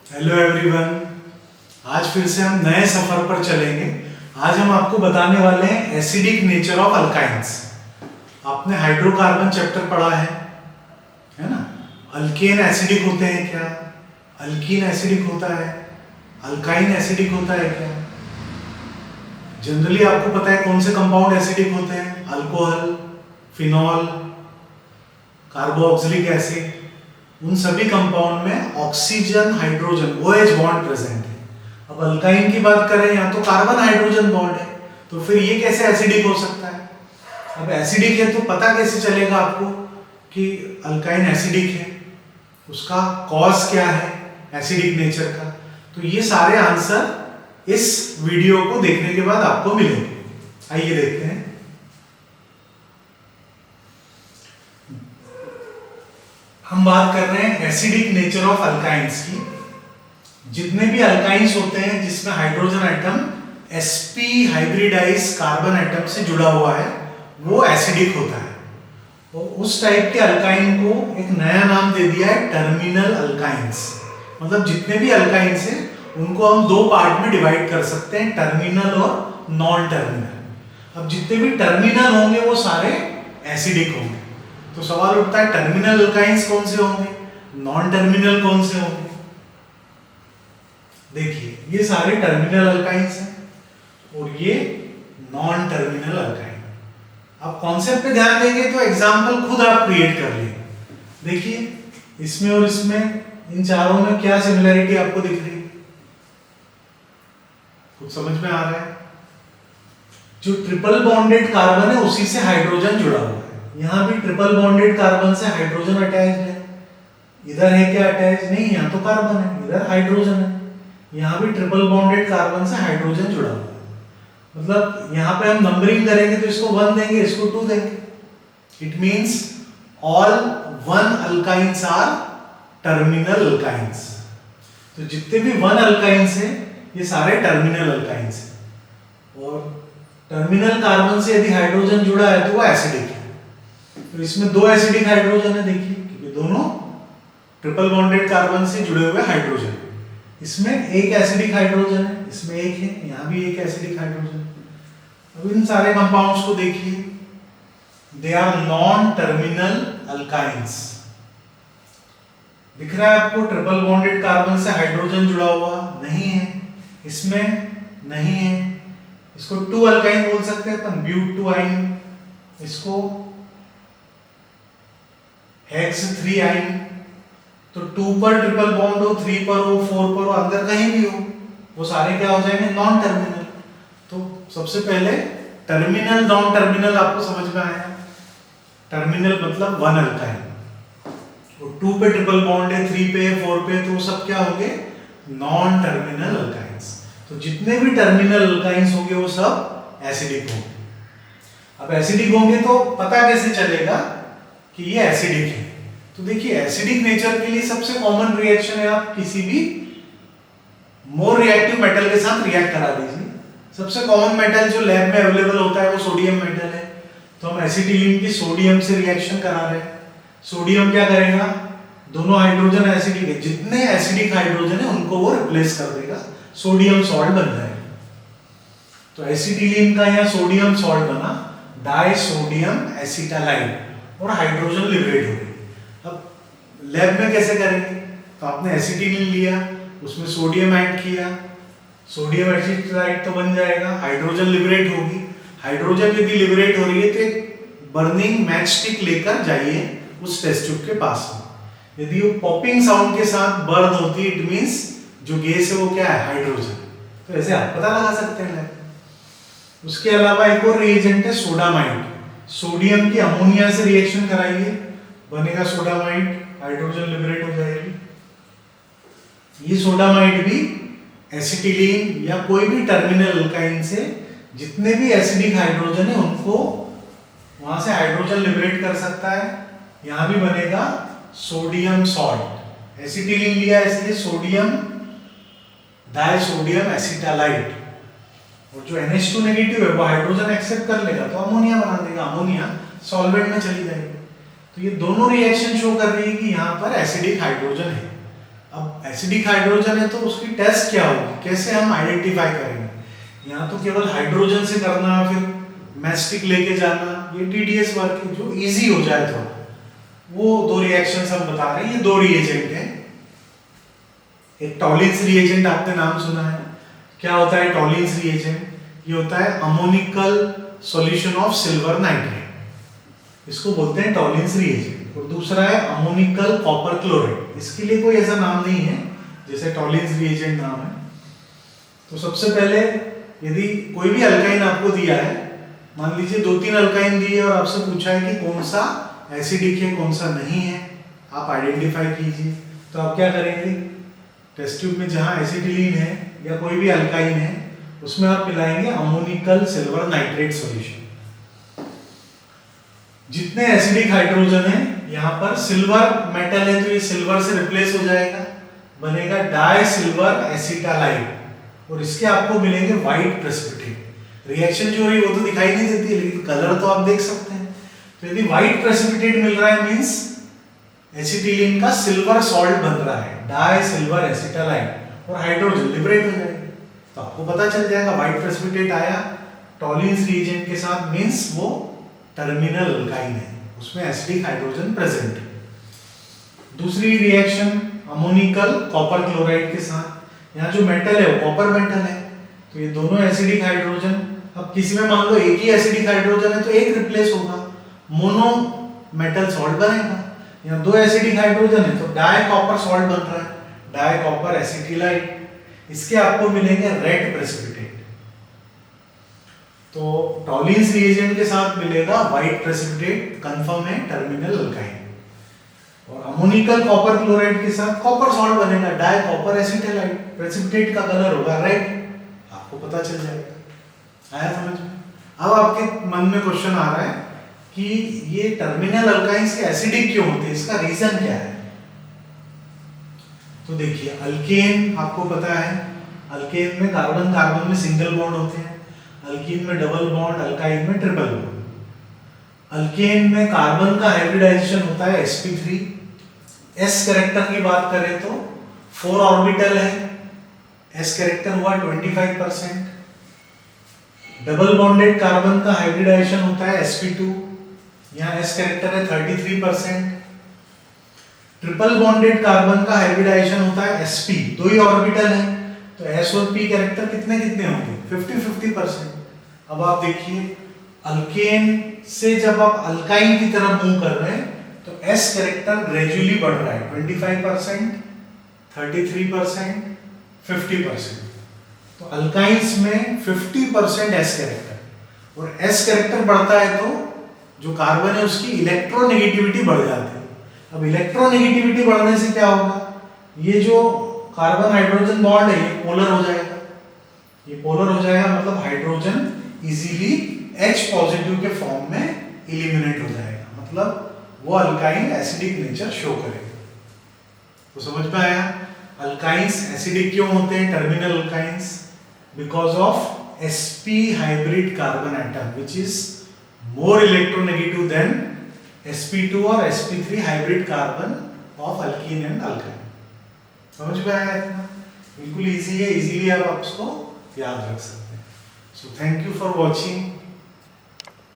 Hello everyone. आज फिर से हम नए सफर पर चलेंगे। आज हम आपको बताने वाले हैं एसिडिक नेचर ऑफ अल्काइंस। आपने हाइड्रोकार्बन चैप्टर पढ़ा है ना। अल्केन एसिडिक होते हैं क्या, अल्कीन एसिडिक होता है, अल्काइन एसिडिक होता है क्या। जनरली आपको पता है कौन से कंपाउंड एसिडिक होते हैं, अल्कोहल, फिनॉल, कार्बोक्सिलिक एसिड। उन सभी कंपाउंड में oxygen hydrogen OH bond present है। अब अल्काइन की बात करें, यहाँ तो कार्बन हाइड्रोजन बॉन्ड है, तो फिर ये कैसे एसिडिक हो सकता है। अब एसिडिक है तो पता कैसे चलेगा आपको कि अल्काइन एसिडिक है, उसका कॉज क्या है एसिडिक नेचर का। तो ये सारे आंसर इस वीडियो को देखने के बाद आपको मिलेंगे। आइए देखते हैं। हम बात कर रहे हैं एसिडिक नेचर ऑफ अल्काइंस की। जितने भी अल्काइंस होते हैं जिसमें hydrogen atom sp hybridize carbon atom से जुड़ा हुआ है, वो एसिडिक होता है। और उस टाइप के अल्काइन को एक नया नाम दे दिया है टर्मिनल अल्काइंस। मतलब जितने भी अल्काइंस हैं उनको हम दो पार्ट में डिवाइड कर सकते हैं, टर्मिनल और नॉन टर्मिनल। अब जितने भी टर्मिनल होंगे वो सारे एसिडिक होंगे। तो सवाल उठता है टर्मिनल अल्काइंस कौन से होंगे, नॉन टर्मिनल कौन से होंगे। देखिए ये सारे टर्मिनल अल्काइंस हैं और ये नॉन टर्मिनल अल्काइन। आप कॉन्सेप्ट पे ध्यान देंगे तो एग्जांपल खुद आप क्रिएट कर लेंगे। देखिए इसमें और इसमें, इन चारों में क्या सिमिलरिटी आपको दिख रही है, कुछ समझ में आ रहा है। जो ट्रिपल बॉन्डेड कार्बन है उसी से हाइड्रोजन जुड़ा हुआ है। यहाँ भी ट्रिपल बॉन्डेड कार्बन से हाइड्रोजन अटैच्ड है। इधर है क्या अटैच, नहीं, यहाँ तो कार्बन है, इधर हाइड्रोजन है। यहाँ भी ट्रिपल बॉन्डेड कार्बन से हाइड्रोजन जुड़ा हुआ है। मतलब यहाँ पे हम नंबरिंग करेंगे तो इसको 1 देंगे, इसको 2 देंगे। It means all 1 alkynes are terminal alkynes. तो जितने भी 1 अल्काइंस हैं ये सारे टर्मिनल अल्काइंस हैं। और टर्मिनल कार्बन से यदि हाइड्रोजन जुड़ा है तो वो एसिडिक है। तो इसमें 2 एसिडिक हाइड्रोजन है, देखिए, क्योंकि दोनों ट्रिपल बॉन्डेड कार्बन से जुड़े हुए हाइड्रोजन। इसमें एक एसिडिक हाइड्रोजन है, इसमें एक है, यहाँ भी एक एसिडिक हाइड्रोजन है। अब इन सारे कंपाउंड्स को देखिए, they are non terminal alkynes. दिख रहा है आपको ट्रिपल बॉन्डेड कार्बन से हाइड्रोजन जुड़ा हुआ नहीं है, इसमें नहीं है। इसको 2 अल्काइन बोल सकते हैं अपन, ब्यूटुआइन, इसको हेक्स 3 आइन। तो 2 पर ट्रिपल बॉन्ड हो, 3 पर हो, 4 पर हो, अंदर कहीं भी हो, वो सारे क्या हो जाएंगे, नॉन टर्मिनल। तो सबसे पहले टर्मिनल नॉन टर्मिनल आपको समझ में आया। टर्मिनल मतलब 1 अल्काइन, और 2 पे ट्रिपल बॉन्ड है, 3 पे है, 4 पे, तो सब क्या होंगे, नॉन टर्मिनल अल्काइंस। तो जितने भी टर्मिनल अल्काइंस होंगे वो सब एसिडिक होंगे। अब एसिडिक होंगे तो पता कैसे चलेगा कि ये एसिडिक है। तो देखिए एसिडिक नेचर के लिए सबसे कॉमन रिएक्शन है, आप किसी भी मोर रिएक्टिव मेटल के साथ रिएक्ट करा दीजिए। सबसे कॉमन मेटल जो लैब में अवेलेबल होता है वो सोडियम मेटल है। तो हम एसिटिलीन की सोडियम से रिएक्शन करा रहे हैं। सोडियम क्या करेगा, दोनों हाइड्रोजन एसिडिक है, जितने एसिडिक हाइड्रोजन है उनको वो रिप्लेस कर देगा, सोडियम सॉल्ट बन जाएगा। तो एसिटिलीन का यहाँ सोडियम सॉल्ट बना, डाइसोडियम एसिटालाइड, और हाइड्रोजन लिबरेट हो गई। अब लैब में कैसे करेंगे, तो आपने एसिटिलीन लिया, उसमें सोडियम ऐड किया, सोडियम एसिटालाइड तो बन जाएगा, हाइड्रोजन लिबरेट होगी। हाइड्रोजन यदि लिबरेट हो रही है तो एक बर्निंग मैच स्टिक लेकर जाइए उस टेस्ट ट्यूब के पास में। यदि वो पॉपिंग साउंड के साथ बर्न होती है, इट मींस जो गैस है वो क्या है, हाइड्रोजन। तो ऐसे आप पता लगा सकते हैं। उसके अलावा एक और रिएजेंट है सोडामाइड। सोडियम की अमोनिया से रिएक्शन कराइए, बनेगा सोडामाइड, हाइड्रोजन लिबरेट हो जाएगी। ये सोडामाइड भी एसिटिलीन या कोई भी टर्मिनल अल्काइन से जितने भी एसिडिक हाइड्रोजन है उनको वहां से हाइड्रोजन लिबरेट कर सकता है। यहां भी बनेगा सोडियम सॉल्ट। एसिटिलीन लिया इसलिए सोडियम डाइसोडियम एसिटालाइड, और जो NH2 नेगेटिव है वो हाइड्रोजन एक्सेप्ट कर लेगा तो अमोनिया बना देगा, अमोनिया सॉल्वेंट में चली जाएगी। तो ये दोनों रिएक्शन शो कर रही है कि यहाँ पर एसिडिक हाइड्रोजन है। अब एसिडिक हाइड्रोजन है तो उसकी टेस्ट क्या होगी, कैसे हम आइडेंटिफाई करेंगे। यहाँ तो केवल हाइड्रोजन से करना, फिर मैस्टिक लेके जाना, ये टीडीएस वर्क है। जो इजी हो जाए थोड़ा, वो दो रिएक्शंस हम बता रहे हैं। ये दो रिएजेंट हैं। एक टॉलिन्स रिएजेंट आपने नाम सुना है। क्या होता है टॉलिन्स रिएजेंट? ये होता है ammoniacal solution of silver nitrate, इसको बोलते हैं टॉलिन्स रिएजेंट। और दूसरा है अमोनिकल कॉपर क्लोराइड, इसके लिए कोई ऐसा नाम नहीं है जैसे टॉलिन्स रिएजेंट नाम है। तो सबसे पहले यदि कोई भी अल्काइन आपको दिया है, मान लीजिए 2-3 अल्काइन दिए और आपसे पूछा है कि कौन सा एसिडिक है कौन सा नहीं है, आप आइडेंटिफाई कीजिए। तो आप क्या करेंगे, टेस्ट ट्यूब में जहां एसिटिलीन है या कोई भी अल्काइन है उसमें आप मिलाएंगे अमोनिकल सिल्वर नाइट्रेट सॉल्यूशन। जितने एसिडिक हाइड्रोजन है, यहाँ पर सिल्वर मेटल है तो ये सिल्वर से रिप्लेस हो जाएगा, बनेगा डाई सिल्वर एसिटालाइड, और इसके आपको मिलेंगे व्हाइट प्रेसिपिटेट। रिएक्शन जो हो रही है वो तो दिखाई नहीं देती है, लेकिन कलर तो आप देख सकते हैं। तो यदि व्हाइट प्रेसिपिटेट मिल रहा है मींस एसिटिलीन का सिल्वर सॉल्ट बन रहा है, डाई सिल्वर एसिटालाइड, और हाइड्रोजन लिबरेट हो जाएगा। तो आपको पता चल जाएगा व्हाइट प्रेसिपिटेट आया टॉलिन्स रिएजेंट के साथ, मींस वो टर्मिनल अल्काइन है, उसमें एसिडिक हाइड्रोजन प्रेजेंट है। दूसरी रिएक्शन अमोनिकल कॉपर क्लोराइड के साथ। यहाँ जो मेटल है वो कॉपर मेटल है, तो ये दोनों एसिडिक हाइड्रोजन, अब किसी में मान लो एक ही एसिडिक हाइड्रोजन है तो एक रिप्लेस होगा, मोनो मेटल सॉल्ट बनेगा। यहाँ 2 एसिडिक हाइड्रोजन है तो डाई कॉपर सॉल्ट बन रहा है, डाई कॉपर एसिटिलाइड, इसके आपको मिलेंगे रेड प्रेसिपिटेट। तो टॉलिन्स रिएजेंट के साथ मिलेगा व्हाइट प्रेसिपिटेट, कंफर्म है टर्मिनल अल्काइन। और अमोनिकल कॉपर क्लोराइड के साथ कॉपर सॉल्ट बनेगा, डाई कॉपर एसिटालाइड, प्रेसिपिटेट का कलर होगा रेड, आपको पता चल जाएगा। आया समझ में? अब आपके मन में क्वेश्चन आ रहा है कि ये टर्मिनल अल्काइंस के एसिडिक क्यों होते हैं, इसका रीजन क्या है? तो देखिए, अल्केन आपको पता है, अल्केन में कार्बन कार्बन में सिंगल बॉन्ड होते हैं, अल्कीन में डबल बॉन्ड, अल्काइन में ट्रिपल बॉन्ड। अल्केन में कार्बन का हाइब्रिडाइजेशन होता है sp3। s कैरेक्टर की बात करें तो 4 ऑर्बिटल है, s कैरेक्टर हुआ 25%। डबल बॉन्डेड कार्बन का हाइब्रिडाइजेशन होता है sp2, यहाँ s कैरेक्टर है 33%। ट्रिपल बॉन्डेड कार्बन का हाइब्रिडाइजेशन होता है sp, 2 ही ऑर्बिटल है, तो s और p कैरेक्टर कितने कितने होंगे, 50-50%। अब आप देखिए, अल्केन से जब आप अल्काइन की तरफ मूव कर रहे हैं तो s कैरेक्टर ग्रेजुअली बढ़ रहा है, 25%, 33%, 50%। तो अल्काइंस में 50% s कैरेक्टर, और s कैरेक्टर बढ़ता है तो जो कार्बन है उसकी इलेक्ट्रोनेगेटिविटी बढ़ जाती है। अब इलेक्ट्रोनेगेटिविटी बढ़ने से क्या होगा, ये जो कार्बन हाइड्रोजन बॉन्ड है ये पोलर हो जाएगा, ये पोलर हो जाएगा मतलब हाइड्रोजन इजीली H पॉजिटिव के फॉर्म में एलिमिनेट हो जाएगा, मतलब वो अल्काइन एसिडिक नेचर शो करेगा। तो समझ में आया? अल्काइंस एसिडिक क्यों होते हैं, terminal alkynes, because of sp hybrid carbon atom which is more electronegative than sp2 और sp3 hybrid carbon of alkyne and alkyne. समझ में आया इतना? बिल्कुल इजी है, इजीली आप उसको याद रख सकते हैं। So thank you for watching.